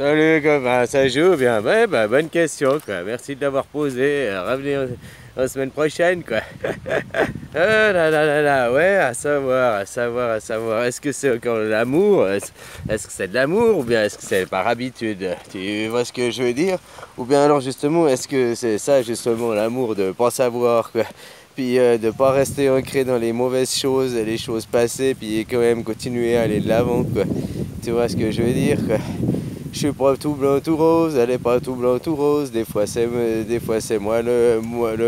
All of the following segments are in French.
Salut, comment ça joue bien? Ouais, bah, bonne question, quoi. Merci de l'avoir posé. Revenez la semaine prochaine, quoi. Ah là là là là, ouais, à savoir, à savoir, à savoir. Est-ce que c'est encore de l'amour? Est-ce que c'est de l'amour ou bien est-ce que c'est par habitude? Tu vois ce que je veux dire? Ou bien alors justement, est-ce que c'est ça justement l'amour de pas savoir, quoi? Puis de pas rester ancré dans les mauvaises choses et les choses passées, puis quand même continuer à aller de l'avant, quoi. Tu vois ce que je veux dire, quoi? Je suis pas tout blanc tout rose, elle est pas tout blanc tout rose. Des fois c'est moi le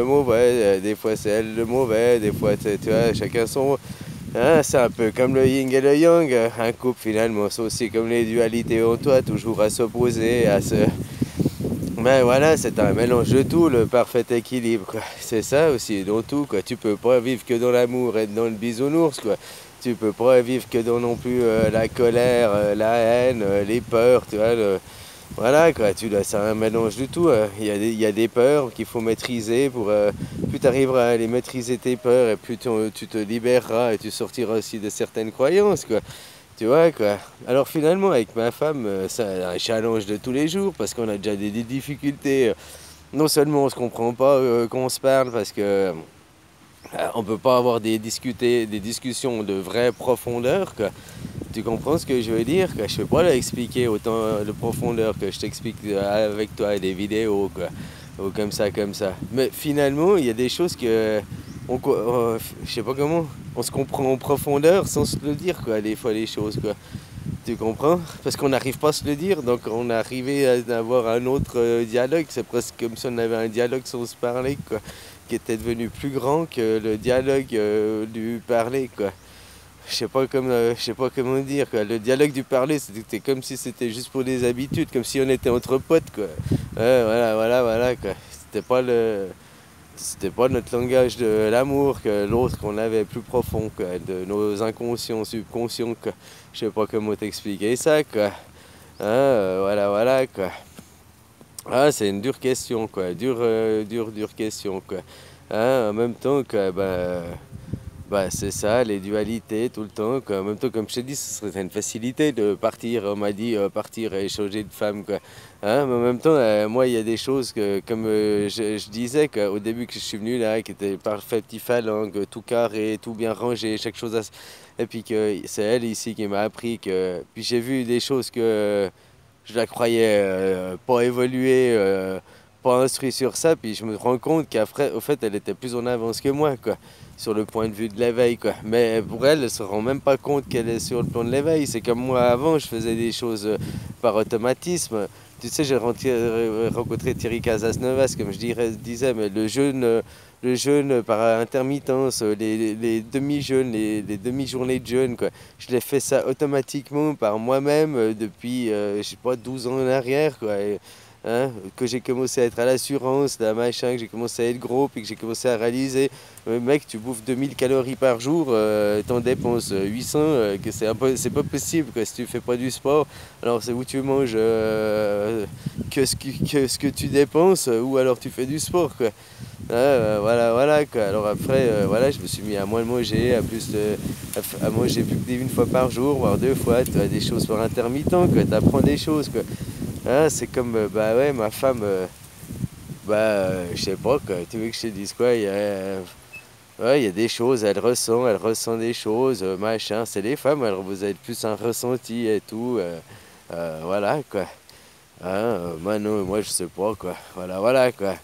mauvais, des fois c'est elle le mauvais, des fois tu vois, chacun son. Hein, c'est un peu comme le yin et le yang. Un couple finalement, c'est aussi comme les dualités en toi, toujours à s'opposer, à se. Ben voilà, c'est un mélange de tout, le parfait équilibre, quoi. C'est ça aussi, dans tout, quoi. Tu peux pas vivre que dans l'amour et dans le bisounours, quoi. Tu peux pas vivre que dans non plus la colère, la haine, les peurs, tu vois. Voilà, quoi. C'est un mélange de tout, hein. Il y a des peurs qu'il faut maîtriser pour. Plus tu arriveras à les maîtriser tes peurs et plus tu te libéreras et tu sortiras aussi de certaines croyances, quoi. Tu vois quoi. Alors finalement avec ma femme, c'est un challenge de tous les jours parce qu'on a déjà des difficultés. Non seulement on se comprend pas quand on se parle parce que on peut pas avoir des discussions de vraie profondeur quoi. Tu comprends ce que je veux dire quoi. Je peux pas l'expliquer autant de profondeur que je t'explique avec toi des vidéos quoi. Ou comme ça comme ça. Mais finalement il y a des choses que je sais pas comment on se comprend en profondeur sans se le dire quoi des fois les choses quoi. Tu comprends? Parce qu'on n'arrive pas à se le dire, donc on est arrivé à avoir un autre dialogue. C'est presque comme si on avait un dialogue sans se parler, quoi, qui était devenu plus grand que le dialogue du parler, quoi. Je sais pas comment dire, quoi. Le dialogue du parler, c'était comme si c'était juste pour des habitudes, comme si on était entre potes, quoi. Ouais, voilà, quoi. C'était pas notre langage de l'amour que l'autre qu'on avait plus profond, quoi, de nos inconscients, subconscients, quoi. Je sais pas comment t'expliquer ça, quoi. Hein, voilà, quoi. Ah, c'est une dure question, quoi. Dure question, quoi. Hein, en même temps, quoi, bah, c'est ça, les dualités tout le temps, quoi. En même temps, comme je t'ai dit, ce serait une facilité de partir. On m'a dit partir et changer de femme, quoi. Hein, mais en même temps, moi, il y a des choses que, comme je disais, au début que je suis venu là, qui étaient parfait petit phalange, tout carré, tout bien rangé, chaque chose à. Et puis que c'est elle ici qui m'a appris que. Puis j'ai vu des choses que je la croyais pas évoluer, pas instruit sur ça, puis je me rends compte qu'après, au fait, elle était plus en avance que moi, quoi, sur le point de vue de l'éveil, quoi. Mais pour elle, elle se rend même pas compte qu'elle est sur le plan de l'éveil. C'est comme moi avant, je faisais des choses par automatisme. Tu sais, j'ai rencontré Thierry Casasnovas, comme disais, mais le jeûne par intermittence, les demi-jeûnes, les demi-journées de jeûne, quoi. Je l'ai fait ça automatiquement par moi-même depuis, je sais pas, 12 ans en arrière, quoi. Hein, que j'ai commencé à être à l'assurance, là, machin, que j'ai commencé à être gros, puis que j'ai commencé à réaliser, mec, tu bouffes 2000 calories par jour, t'en dépenses 800, que c'est pas possible, quoi, si tu fais pas du sport. Alors c'est où tu manges que ce que tu dépenses, ou alors tu fais du sport, quoi. Voilà, quoi. Alors après, voilà, je me suis mis à moins manger, à manger plus que une fois par jour, voire deux fois, tu as des choses par intermittent, quoi. Tu apprends des choses, quoi. Hein, c'est comme, bah ouais, ma femme, je sais pas, quoi. Tu veux que je te dise quoi? Ouais, il y a des choses, elle ressent des choses, machin. C'est les femmes, alors vous avez plus un ressenti et tout, voilà, quoi. Hein, moi, non, moi, je sais pas, quoi. Voilà, quoi.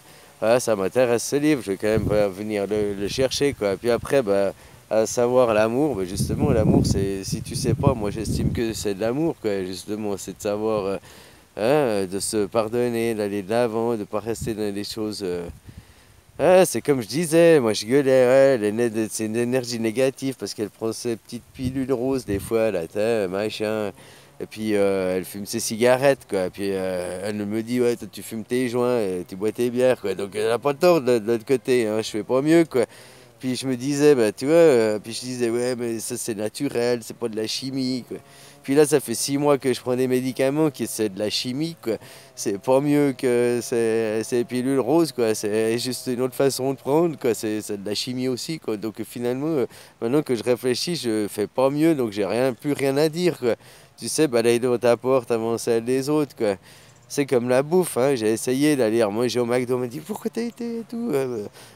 Ah, ça m'intéresse ce livre, je vais quand même venir le chercher, quoi. Puis après, bah, à savoir l'amour, bah, justement, l'amour, c'est, si tu sais pas, moi, j'estime que c'est de l'amour, quoi. Justement, c'est de savoir, hein, de se pardonner, d'aller de l'avant, de pas rester dans les choses. C'est comme je disais, moi je gueulais, ouais, c'est une énergie négative parce qu'elle prend ses petites pilules roses des fois, là, machin. Et puis elle fume ses cigarettes, quoi. Et puis elle me dit, ouais, toi tu fumes tes joints, et tu bois tes bières, quoi. Donc elle a pas tort de l'autre côté, hein, je fais pas mieux, quoi. Puis je me disais, bah tu vois, puis je disais, ouais, mais ça c'est naturel, c'est pas de la chimie, quoi. Puis là, ça fait 6 mois que je prends des médicaments qui c'est de la chimie, quoi. C'est pas mieux que ces pilules roses, quoi. C'est juste une autre façon de prendre, quoi. C'est de la chimie aussi, quoi. Donc finalement, maintenant que je réfléchis, je fais pas mieux, donc j'ai plus rien à dire, quoi. tu sais, balayer devant ta porte avant celle des autres, quoi. C'est comme la bouffe, hein. J'ai essayé d'aller manger au McDo, on m'a dit pourquoi t'as été et tout.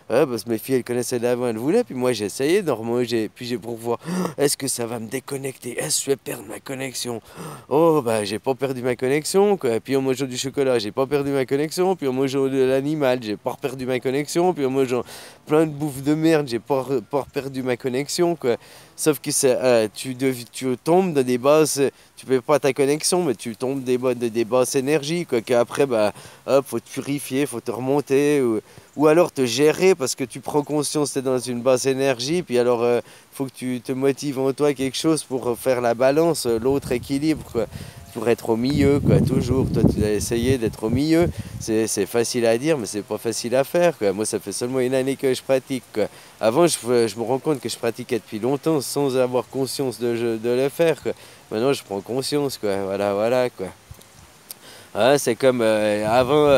Parce que mes filles elles connaissaient d'avant, elles voulaient, puis moi j'ai essayé d'en remanger, puis j'ai pour voir, est-ce que ça va me déconnecter, est-ce que je vais perdre ma connexion. Oh bah j'ai pas perdu ma connexion, quoi. Puis en mangeant du chocolat, j'ai pas perdu ma connexion, puis en mangeant de l'animal, j'ai pas perdu ma connexion, puis en mangeant plein de bouffe de merde, j'ai pas perdu ma connexion, quoi. Sauf que tu tombes dans des bases, tu perds pas ta connexion, mais tu tombes des basses énergies, quoi, qu'après, bah, hop, faut te purifier, faut te remonter, ou alors te gérer, parce que tu prends conscience que tu es dans une basse énergie, puis alors, faut que tu te motives en toi quelque chose pour faire la balance, l'autre équilibre, quoi, pour être au milieu, quoi, toujours. Toi, tu as essayé d'être au milieu, c'est facile à dire, mais c'est pas facile à faire, quoi. Moi, ça fait seulement une année que je pratique, quoi. Avant, je me rends compte que je pratiquais depuis longtemps sans avoir conscience de le faire, quoi. Maintenant, je prends conscience, quoi. Voilà, voilà, quoi. Ouais, c'est comme avant,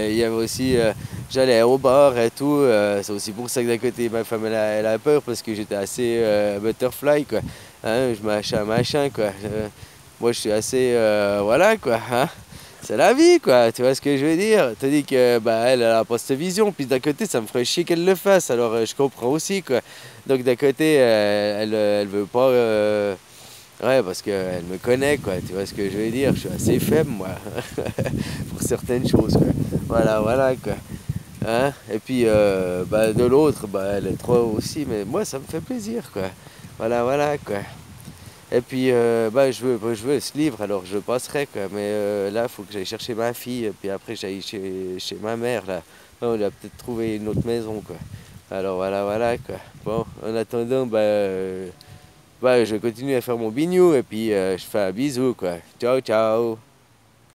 il y avait aussi, j'allais au bar et tout. C'est aussi pour ça que d'un côté, ma femme, elle a peur parce que j'étais assez butterfly, quoi. Hein, je machin, machin, quoi. Moi, je suis assez, voilà, quoi. Hein. C'est la vie, quoi. Tu vois ce que je veux dire? T'as dit que, bah, elle a pas cette vision. Puis d'un côté, ça me ferait chier qu'elle le fasse. Alors, je comprends aussi, quoi. Donc, d'un côté, elle veut pas. Ouais, parce qu'elle me connaît, quoi. Tu vois ce que je veux dire? Je suis assez faible, moi, pour certaines choses, quoi. Voilà, voilà, quoi. Hein? Et puis, bah, de l'autre, bah, elle est trop aussi, mais moi, ça me fait plaisir, quoi. Voilà, voilà, quoi. Et puis, bah, je veux ce livre, alors je passerai, quoi. Mais là, il faut que j'aille chercher ma fille, et puis après, j'aille chez ma mère, là. On a peut-être trouvé une autre maison, quoi. Alors, voilà, voilà, quoi. Bon, en attendant, bah, bah, je continue à faire mon bignou et puis je fais un bisou, quoi. Ciao, ciao.